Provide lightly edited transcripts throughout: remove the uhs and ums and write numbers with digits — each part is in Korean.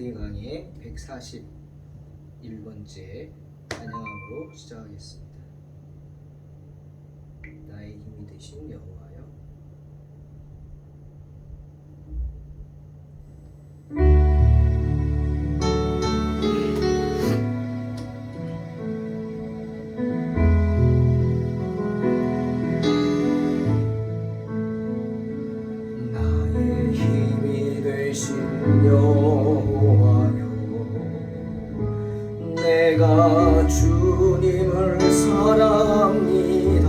창세기 강의의 141번째 찬양으로 시작하겠습니다. 나의 힘이 되신 여호와여. 나의 힘이 되신 여호와여, 내가 주님을 사랑합니다.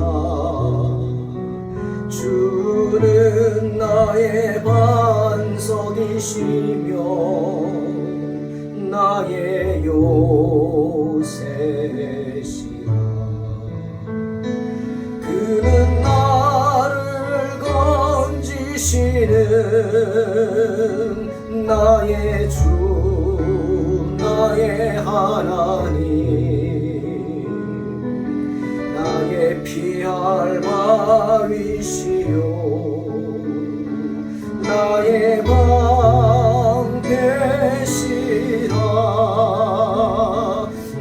주는 나의 반석이시며 나의 요새시라. 그는 나를 건지시는 나의 주, 나의 하나님, 나의 피할 바위시요 나의 방패시라.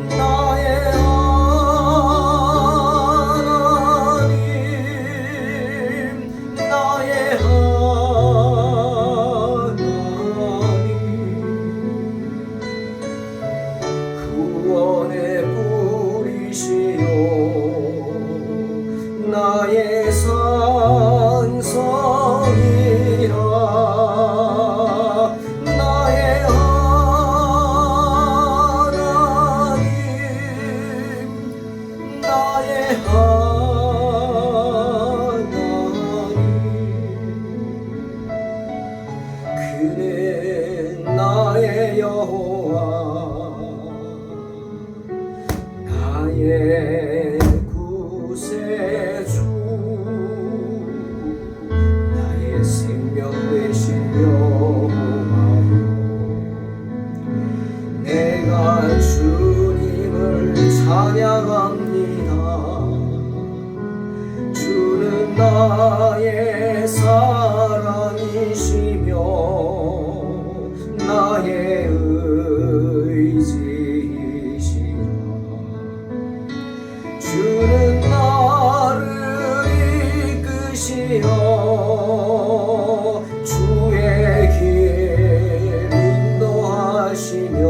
나의 하나님, 나의 하나님, 구원의 뿌리시요 나의 산성이라. 나의 하나님, 나의 하나님, 그는 나의 여호와, 나의 구세주, 나의 생명 되신 여호와여. 내가 주님을 찬양합니다. 주는 나의 사랑이시며 나의 의지이시라. 주는 나를 이끄시어 주의 길 인도하시며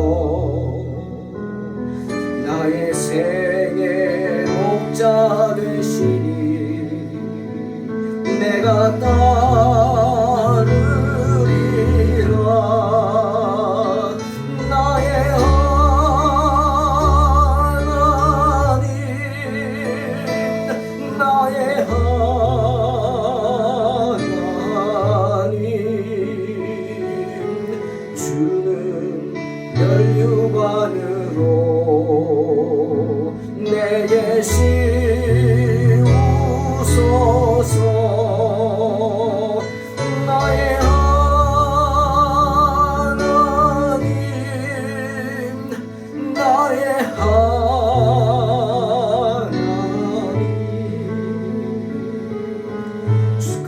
나의 생의 목자 되시니 내가 따르리라. 나의 하나님, 나의 하나님, 주는 멸류관으로 내게 씌우소서. 나의 하나님, 나의 하나님,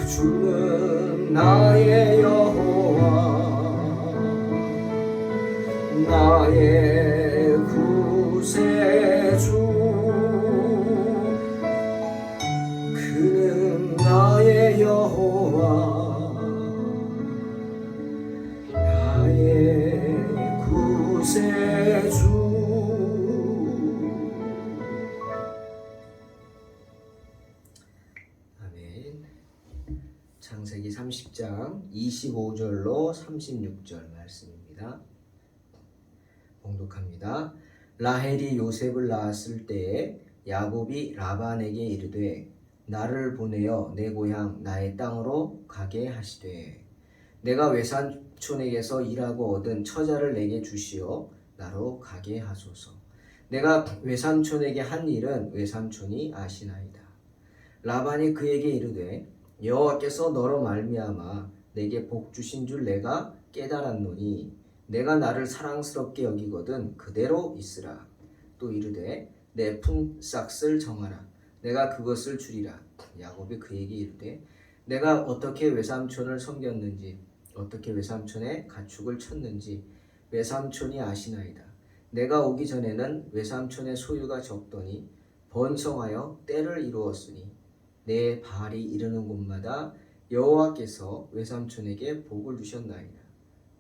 주는 나의 여호와, 나의 구세주, 그는 나의 여호와, 나의 구세주. 아멘. 창세기 30장 25절로 36절 말씀입니다. 봉독합니다. 라헬이 요셉을 낳았을 때에 야곱이 라반에게 이르되 나를 보내어 내 고향 나의 땅으로 가게 하시되 내가 외삼촌에게서 일하고 얻은 처자를 내게 주시어 나로 가게 하소서. 내가 외삼촌에게 한 일은 외삼촌이 아시나이다. 라반이 그에게 이르되 여호와께서 너로 말미암아 내게 복 주신 줄 내가 깨달았노니 내가 나를 사랑스럽게 여기거든 그대로 있으라. 또 이르되 내 품삯을 정하라. 내가 그것을 주리라. 야곱이 그에게 이르되 내가 어떻게 외삼촌을 섬겼는지 어떻게 외삼촌의 가축을 쳤는지 외삼촌이 아시나이다. 내가 오기 전에는 외삼촌의 소유가 적더니 번성하여 때를 이루었으니 내 발이 이르는 곳마다 여호와께서 외삼촌에게 복을 주셨나이다.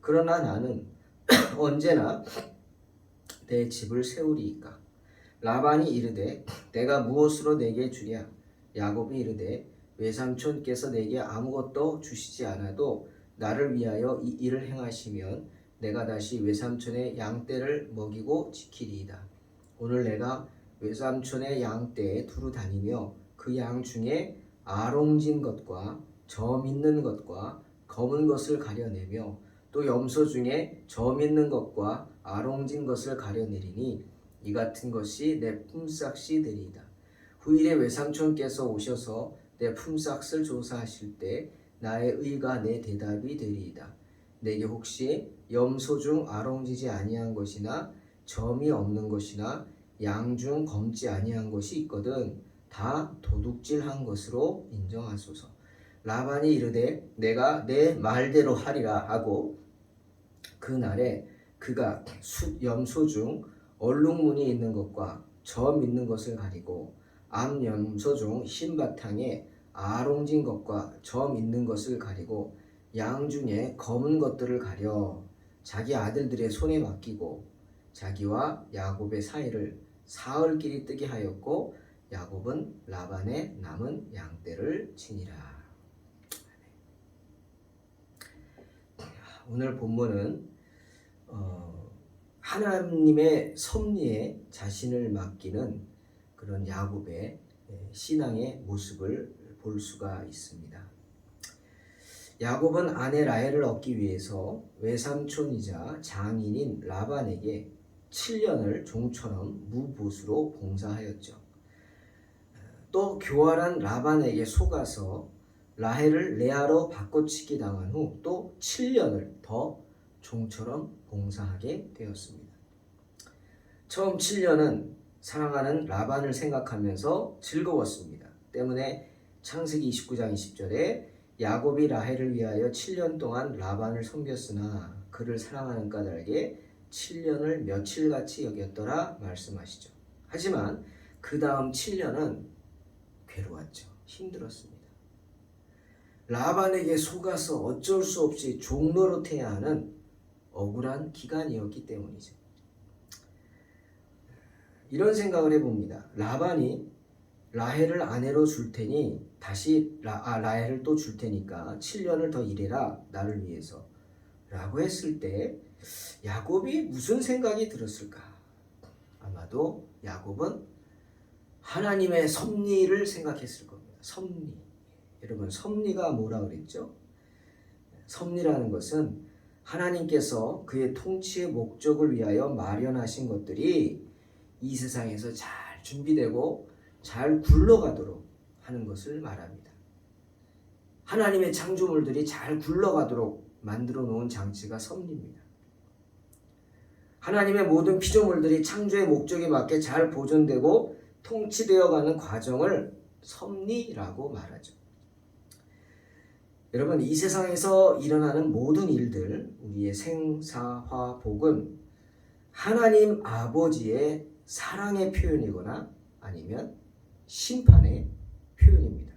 그러나 나는 언제나 내 집을 세우리이까. 라반이 이르되 내가 무엇으로 내게 주랴. 야곱이 이르되 외삼촌께서 내게 아무것도 주시지 않아도 나를 위하여 이 일을 행하시면 내가 다시 외삼촌의 양떼를 먹이고 지키리이다. 오늘 내가 외삼촌의 양떼에 두루 다니며 그 양 중에 아롱진 것과 점 있는 것과 검은 것을 가려내며 또 염소 중에 점 있는 것과 아롱진 것을 가려내리니 이 같은 것이 내 품삯이 되리이다. 후일에 외삼촌께서 오셔서 내 품삯을 조사하실 때 나의 의가 내 대답이 되리이다. 내게 혹시 염소 중 아롱지지 아니한 것이나 점이 없는 것이나 양 중 검지 아니한 것이 있거든 다 도둑질한 것으로 인정하소서. 라반이 이르되 내가 내 말대로 하리라 하고 그날에 그가 염소 중 얼룩무늬 있는 것과 점 있는 것을 가리고 암염소 중 흰 바탕에 아롱진 것과 점 있는 것을 가리고 양 중에 검은 것들을 가려 자기 아들들의 손에 맡기고 자기와 야곱의 사이를 사흘길이 뜨게 하였고 야곱은 라반의 남은 양떼를 치니라. 오늘 본문은 하나님의 섭리에 자신을 맡기는 그런 야곱의 신앙의 모습을 볼 수가 있습니다. 야곱은 아내 라헬을 얻기 위해서 외삼촌이자 장인인 라반에게 7년을 종처럼 무보수로 봉사하였죠. 또 교활한 라반에게 속아서 라헬을 레아로 바꿔치기 당한 후 또 7년을 더 종처럼 봉사하게 되었습니다. 처음 7년은 사랑하는 라반을 생각하면서 즐거웠습니다. 때문에 창세기 29장 20절에 야곱이 라헬을 위하여 7년 동안 라반을 섬겼으나 그를 사랑하는 까닭에 7년을 며칠같이 여겼더라 말씀하시죠. 하지만 그 다음 7년은 괴로웠죠. 힘들었습니다. 라반에게 속아서 어쩔 수 없이 종노릇해야 하는 억울한 기간이었기 때문이죠. 이런 생각을 해봅니다. 라반이 라헬을 아내로 줄 테니 다시 라헬을 또 줄 테니까 7년을 더 일해라 나를 위해서 라고 했을 때 야곱이 무슨 생각이 들었을까? 아마도 야곱은 하나님의 섭리를 생각했을 겁니다. 섭리. 여러분 섭리가 뭐라 그랬죠? 섭리라는 것은 하나님께서 그의 통치의 목적을 위하여 마련하신 것들이 이 세상에서 잘 준비되고 잘 굴러가도록 하는 것을 말합니다. 하나님의 창조물들이 잘 굴러가도록 만들어 놓은 장치가 섭리입니다. 하나님의 모든 피조물들이 창조의 목적에 맞게 잘 보존되고 통치되어가는 과정을 섭리라고 말하죠. 여러분 이 세상에서 일어나는 모든 일들 우리의 생사화복은 하나님 아버지의 사랑의 표현이거나 아니면 심판의 표현입니다.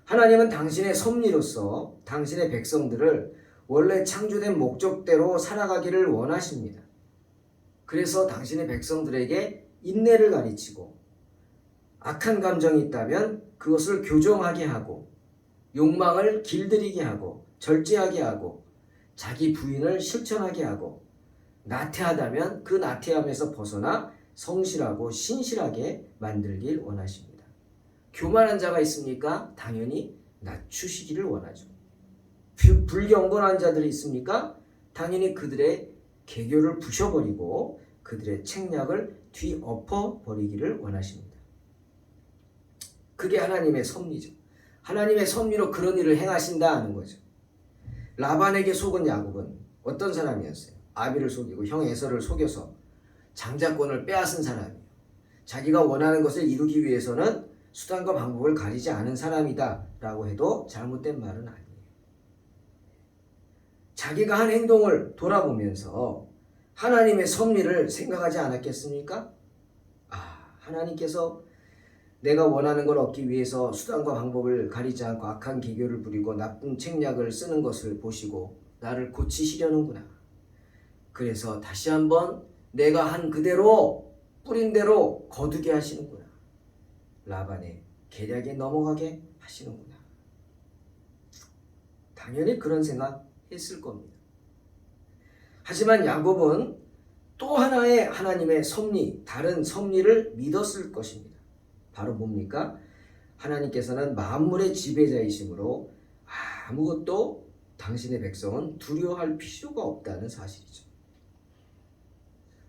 하나님은 당신의 섭리로서 당신의 백성들을 원래 창조된 목적대로 살아가기를 원하십니다. 그래서 당신의 백성들에게 인내를 가르치고 악한 감정이 있다면 그것을 교정하게 하고 욕망을 길들이게 하고 절제하게 하고 자기 부인을 실천하게 하고 나태하다면 그 나태함에서 벗어나 성실하고 신실하게 만들길 원하십니다. 교만한 자가 있습니까? 당연히 낮추시기를 원하죠. 불경건한 자들이 있습니까? 당연히 그들의 계교를 부셔버리고 그들의 책략을 뒤엎어버리기를 원하십니다. 그게 하나님의 섭리죠. 하나님의 섭리로 그런 일을 행하신다 하는 거죠. 라반에게 속은 야곱은 어떤 사람이었어요? 아비를 속이고 형 에서를 속여서 장자권을 빼앗은 사람이에요. 자기가 원하는 것을 이루기 위해서는 수단과 방법을 가리지 않은 사람이다 라고 해도 잘못된 말은 아니에요. 자기가 한 행동을 돌아보면서 하나님의 섭리를 생각하지 않았겠습니까? 하나님께서 내가 원하는 걸 얻기 위해서 수단과 방법을 가리지 않고 악한 계교를 부리고 나쁜 책략을 쓰는 것을 보시고 나를 고치시려는구나. 그래서 다시 한번 내가 한 그대로 뿌린 대로 거두게 하시는구나. 라반의 계략에 넘어가게 하시는구나. 당연히 그런 생각 했을 겁니다. 하지만 야곱은 또 하나의 하나님의 섭리, 다른 섭리를 믿었을 것입니다. 바로 뭡니까? 하나님께서는 만물의 지배자이시므로 아무것도 당신의 백성은 두려워할 필요가 없다는 사실이죠.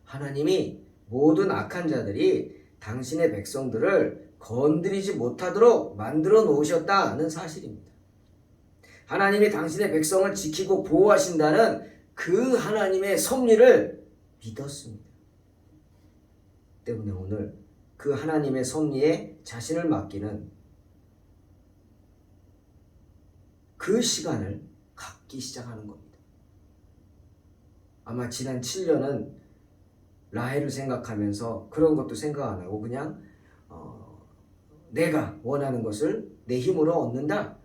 하나님이 모든 악한 자들이 당신의 백성들을 건드리지 못하도록 만들어 놓으셨다는 사실입니다. 하나님이 당신의 백성을 지키고 보호하신다는 그 하나님의 섭리를 믿었습니다. 때문에 오늘 그 하나님의 섭리에 자신을 맡기는 그 시간을 갖기 시작하는 겁니다. 아마 지난 7년은 라헬을 생각하면서 그런 것도 생각 안 하고 그냥 내가 원하는 것을 내 힘으로 얻는다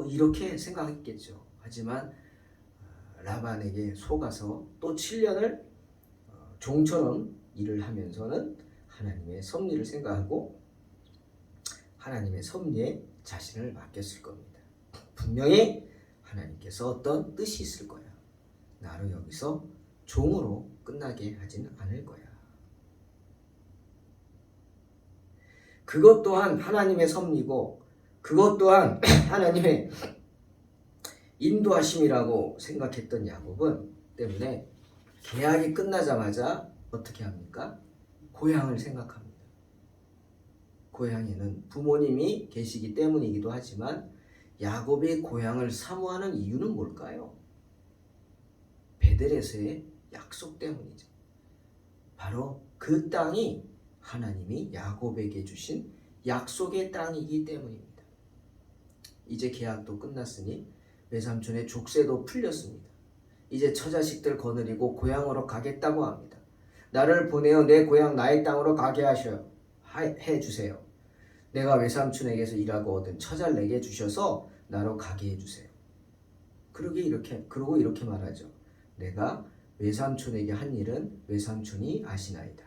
이렇게 생각했겠죠. 하지만 라반에게 속아서 또 7년을 종처럼 일을 하면서는 하나님의 섭리를 생각하고 하나님의 섭리에 자신을 맡겼을 겁니다. 분명히 하나님께서 어떤 뜻이 있을 거야. 나를 여기서 종으로 끝나게 하지는 않을 거야. 그것 또한 하나님의 섭리고 그것 또한 하나님의 인도하심이라고 생각했던 야곱은 때문에 계약이 끝나자마자 어떻게 합니까? 고향을 생각합니다. 고향에는 부모님이 계시기 때문이기도 하지만 야곱이 고향을 사모하는 이유는 뭘까요? 베들에서의 약속 때문이죠. 바로 그 땅이 하나님이 야곱에게 주신 약속의 땅이기 때문입니다. 이제 계약도 끝났으니 외삼촌의 족쇄도 풀렸습니다. 이제 처자식들 거느리고 고향으로 가겠다고 합니다. 나를 보내어 내 고향 나의 땅으로 가게 해주세요. 내가 외삼촌에게서 일하고 얻은 처자를 내게 주셔서 나로 가게 해주세요. 그러고 이렇게 말하죠. 내가 외삼촌에게 한 일은 외삼촌이 아시나이다.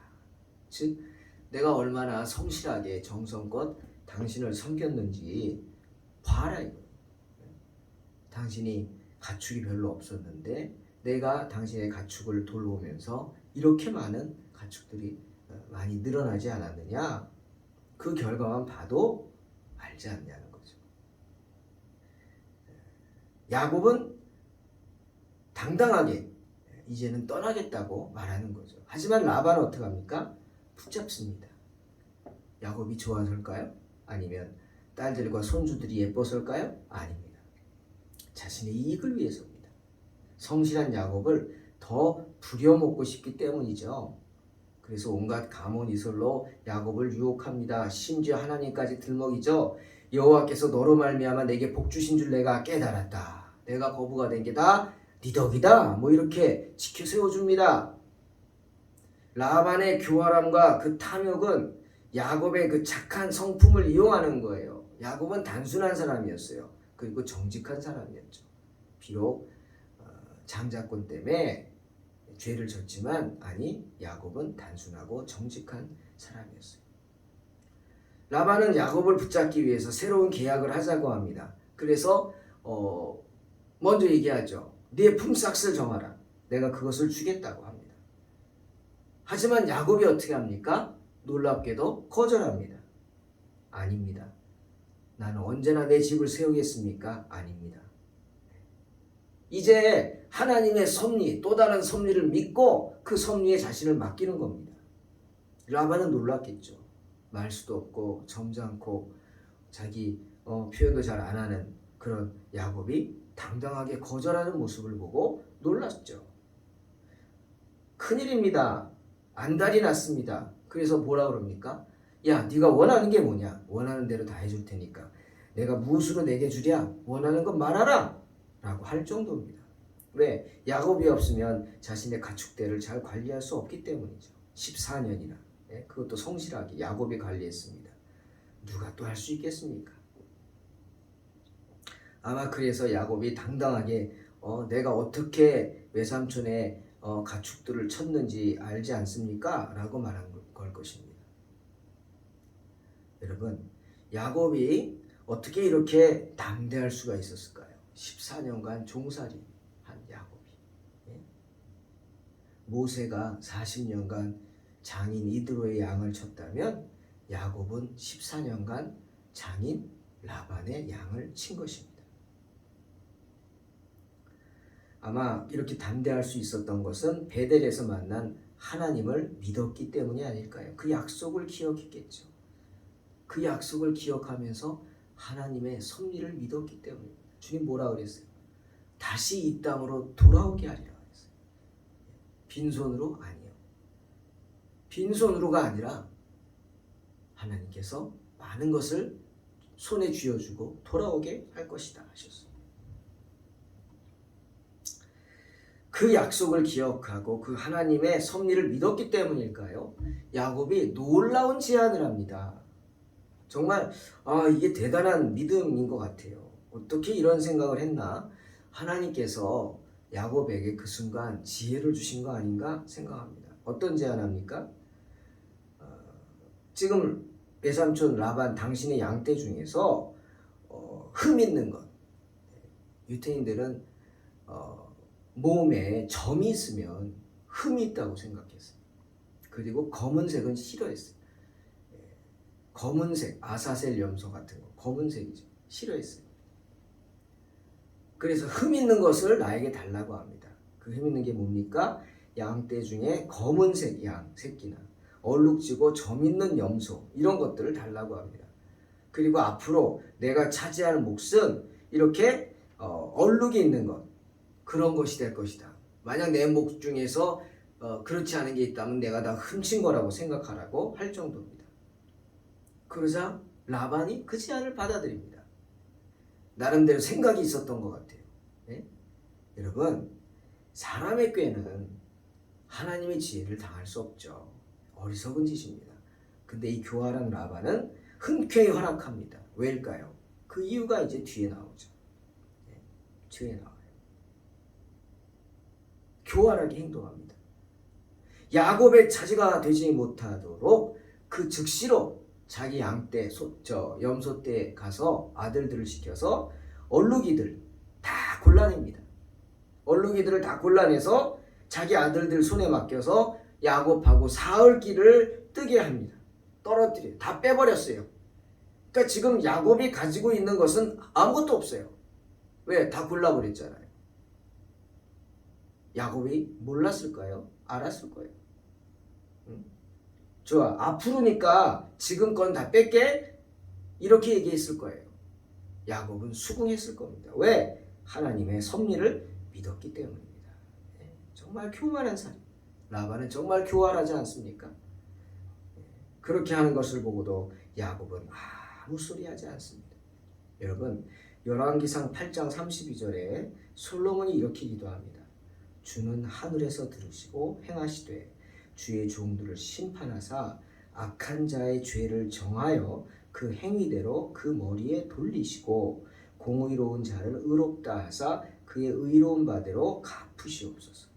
즉 내가 얼마나 성실하게 정성껏 당신을 섬겼는지 봐라 이거. 당신이 가축이 별로 없었는데 내가 당신의 가축을 돌보면서 이렇게 많은 가축들이 많이 늘어나지 않았느냐? 그 결과만 봐도 알지 않냐는 거죠. 야곱은 당당하게 이제는 떠나겠다고 말하는 거죠. 하지만 라반은 어떻게 합니까? 붙잡습니다. 야곱이 좋아서일까요? 아니면 딸들과 손주들이 예뻐서일까요? 아닙니다. 자신의 이익을 위해서입니다. 성실한 야곱을 더 부려먹고 싶기 때문이죠. 그래서 온갖 가문이설로 야곱을 유혹합니다. 심지어 하나님까지 들먹이죠. 여호와께서 너로 말미암아 내게 복 주신 줄 내가 깨달았다. 내가 거부가 된 게 다 네 덕이다. 이렇게 지켜 세워줍니다. 라반의 교활함과 그 탐욕은 야곱의 그 착한 성품을 이용하는 거예요. 야곱은 단순한 사람이었어요. 그리고 정직한 사람이었죠. 비록 장자권 때문에 죄를 졌지만 야곱은 단순하고 정직한 사람이었어요. 라반은 야곱을 붙잡기 위해서 새로운 계약을 하자고 합니다. 그래서 먼저 얘기하죠. 네 품삯을 정하라. 내가 그것을 주겠다고 합니다. 하지만 야곱이 어떻게 합니까? 놀랍게도 거절합니다. 아닙니다. 나는 언제나 내 집을 세우겠습니까? 아닙니다. 이제 하나님의 섭리, 또 다른 섭리를 믿고 그 섭리에 자신을 맡기는 겁니다. 라반은 놀랐겠죠. 말 수도 없고 점잖고 자기 표현도 잘 안 하는 그런 야곱이 당당하게 거절하는 모습을 보고 놀랐죠. 큰일입니다. 안달이 났습니다. 그래서 뭐라 그럽니까? 야, 네가 원하는 게 뭐냐? 원하는 대로 다 해줄 테니까 내가 무엇으로 내게 주랴? 원하는 건 말하라! 라고 할 정도입니다. 왜? 야곱이 없으면 자신의 가축대를 잘 관리할 수 없기 때문이죠. 14년이나 그것도 성실하게 야곱이 관리했습니다. 누가 또 할 수 있겠습니까? 아마 그래서 야곱이 당당하게 내가 어떻게 외삼촌의 가축들을 쳤는지 알지 않습니까? 라고 말한 걸 것입니다. 여러분, 야곱이 어떻게 이렇게 담대할 수가 있었을까요? 14년간 종살이 한 야곱이. 모세가 40년간 장인 이드로의 양을 쳤다면 야곱은 14년간 장인 라반의 양을 친 것입니다. 아마 이렇게 담대할 수 있었던 것은 베델에서 만난 하나님을 믿었기 때문이 아닐까요? 그 약속을 기억했겠죠. 그 약속을 기억하면서 하나님의 섭리를 믿었기 때문입니다. 주님 뭐라 그랬어요? 다시 이 땅으로 돌아오게 하리라 그랬어요. 빈손으로 아니요. 빈손으로가 아니라 하나님께서 많은 것을 손에 쥐어주고 돌아오게 할 것이다 하셨어요. 그 약속을 기억하고 그 하나님의 섭리를 믿었기 때문일까요? 야곱이 놀라운 제안을 합니다. 정말 이게 대단한 믿음인 것 같아요. 어떻게 이런 생각을 했나? 하나님께서 야곱에게 그 순간 지혜를 주신 거 아닌가 생각합니다. 어떤 제안합니까? 지금 외삼촌 라반 당신의 양떼 중에서 흠 있는 것, 유태인들은 몸에 점이 있으면 흠이 있다고 생각했어요. 그리고 검은색은 싫어했어요. 검은색, 아사셀 염소 같은 거, 검은색이죠. 싫어했어요. 그래서 흠 있는 것을 나에게 달라고 합니다. 그 흠 있는 게 뭡니까? 양떼 중에 검은색 양 새끼나 얼룩지고 점 있는 염소 이런 것들을 달라고 합니다. 그리고 앞으로 내가 차지할 몫은 이렇게 얼룩이 있는 것, 그런 것이 될 것이다. 만약 내 목 중에서 그렇지 않은 게 있다면 내가 다 훔친 거라고 생각하라고 할 정도입니다. 그러자 라반이 그 제안을 받아들입니다. 나름대로 생각이 있었던 것 같아요. 네? 여러분, 사람의 꾀는 하나님의 지혜를 당할 수 없죠. 어리석은 짓입니다. 근데 이 교활한 라반은 흔쾌히 허락합니다. 왜일까요? 그 이유가 이제 뒤에 나오죠. 네? 뒤에 나와요. 교활하게 행동합니다. 야곱의 차지가 되지 못하도록 그 즉시로 자기 양떼, 염소떼 가서 아들들을 시켜서 얼룩이들 다 골라냅니다. 얼룩이들을 다 골라내서 자기 아들들 손에 맡겨서 야곱하고 사흘길을 뜨게 합니다. 떨어뜨려요. 다 빼버렸어요. 그러니까 지금 야곱이 가지고 있는 것은 아무것도 없어요. 왜? 다 골라버렸잖아요. 야곱이 몰랐을까요? 알았을 거예요. 좋아, 앞으로니까 지금 건 다 뺄게 이렇게 얘기했을 거예요. 야곱은 수긍했을 겁니다. 왜? 하나님의 섭리를 믿었기 때문입니다. 네, 정말 교활한 사람. 라반은 정말 교활하지 않습니까? 네, 그렇게 하는 것을 보고도 야곱은 아무 소리 하지 않습니다. 여러분, 열왕기상 8장 32절에 솔로몬이 이렇게 기도합니다. 주는 하늘에서 들으시고 행하시되 주의 종들을 심판하사 악한 자의 죄를 정하여 그 행위대로 그 머리에 돌리시고 공의로운 자를 의롭다 하사 그의 의로운 바대로 갚으시옵소서.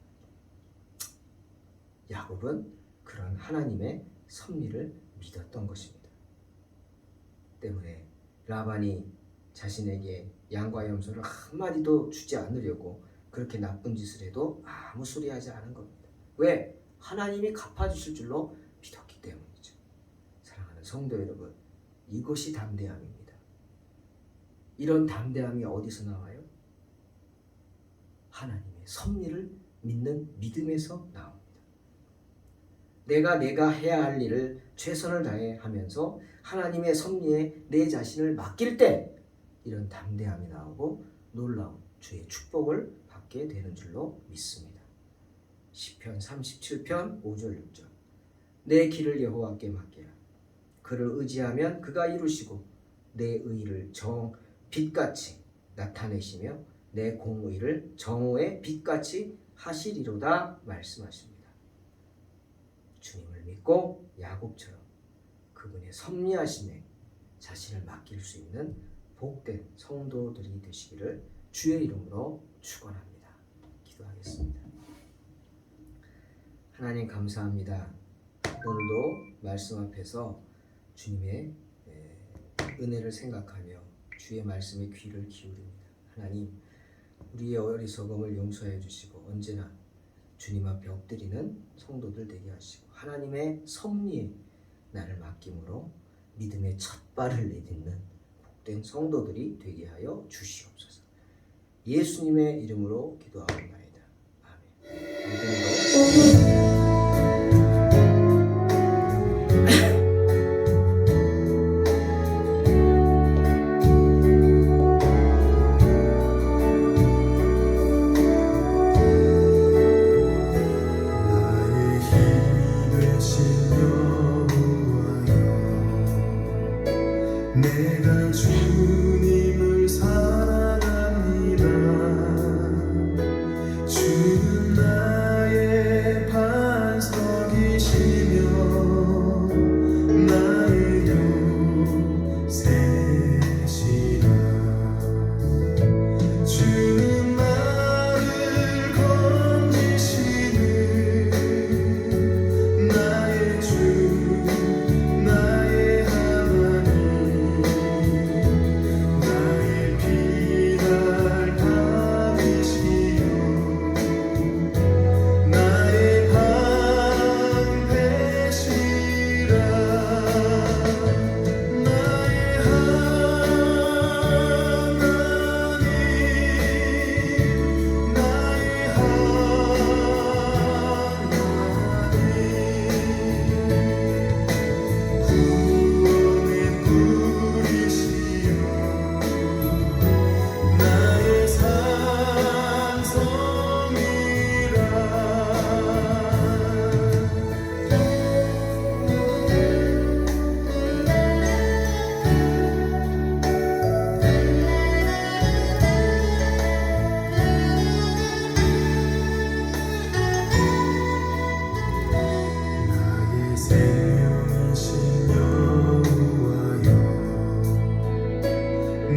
야곱은 그런 하나님의 섭리를 믿었던 것입니다. 때문에 라반이 자신에게 양과 염소를 한마디도 주지 않으려고 그렇게 나쁜 짓을 해도 아무 소리 하지 않은 겁니다. 왜? 하나님이 갚아주실 줄로 믿었기 때문이죠. 사랑하는 성도 여러분, 이것이 담대함입니다. 이런 담대함이 어디서 나와요? 하나님의 섭리를 믿는 믿음에서 나옵니다. 내가 해야 할 일을 최선을 다해 하면서 하나님의 섭리에 내 자신을 맡길 때 이런 담대함이 나오고 놀라운 주의 축복을 받게 되는 줄로 믿습니다. 시편 37편 5절 6절 내 길을 여호와께 맡기라. 그를 의지하면 그가 이루시고 내 의를 정 빛같이 나타내시며 내 공의를 정오의 빛같이 하시리로다 말씀하십니다. 주님을 믿고 야곱처럼 그분의 섭리하심에 자신을 맡길 수 있는 복된 성도들이 되시기를 주의 이름으로 축원합니다. 기도하겠습니다. 하나님 감사합니다. 오늘도 말씀 앞에서 주님의 은혜를 생각하며 주의 말씀에 귀를 기울입니다. 하나님, 우리의 어리석음을 용서해 주시고 언제나 주님 앞에 엎드리는 성도들 되게 하시고 하나님의 섭리에 나를 맡김으로 믿음의 첫 발을 내딛는 복된 성도들이 되게 하여 주시옵소서. 예수님의 이름으로 기도하옵나이다. 아멘. 내가 주님을 사랑합니다. 주는 나의 반석이시며 나의 요새시라. 주는 나를 건지시는 나의 주 나의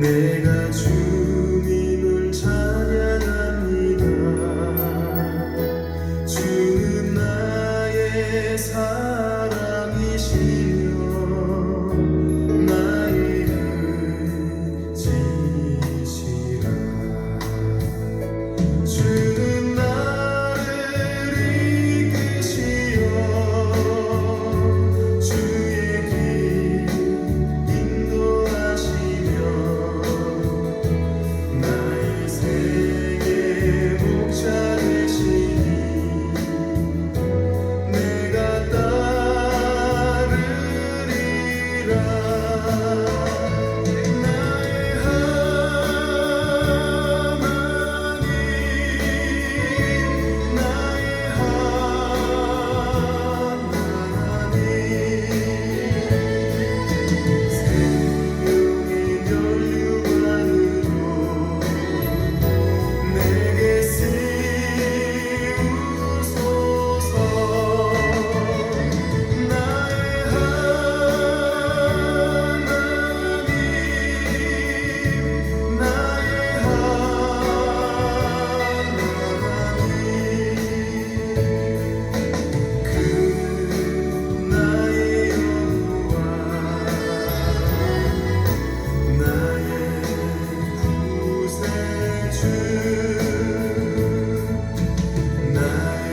내가 주님을 찬양합니다. 주는 나의 사랑이시며 나의 의지시라. 주는 나를 이끄시어 주의 길 인도하시며 나의 생의 목자 되시니 내가 따르리라. 나의 하나님 나의 하나님 생명의 멸류관으로 내게 씌우소서. 나의 하나님 나의 하나님 그 나의 여호와 나의 구세주 나의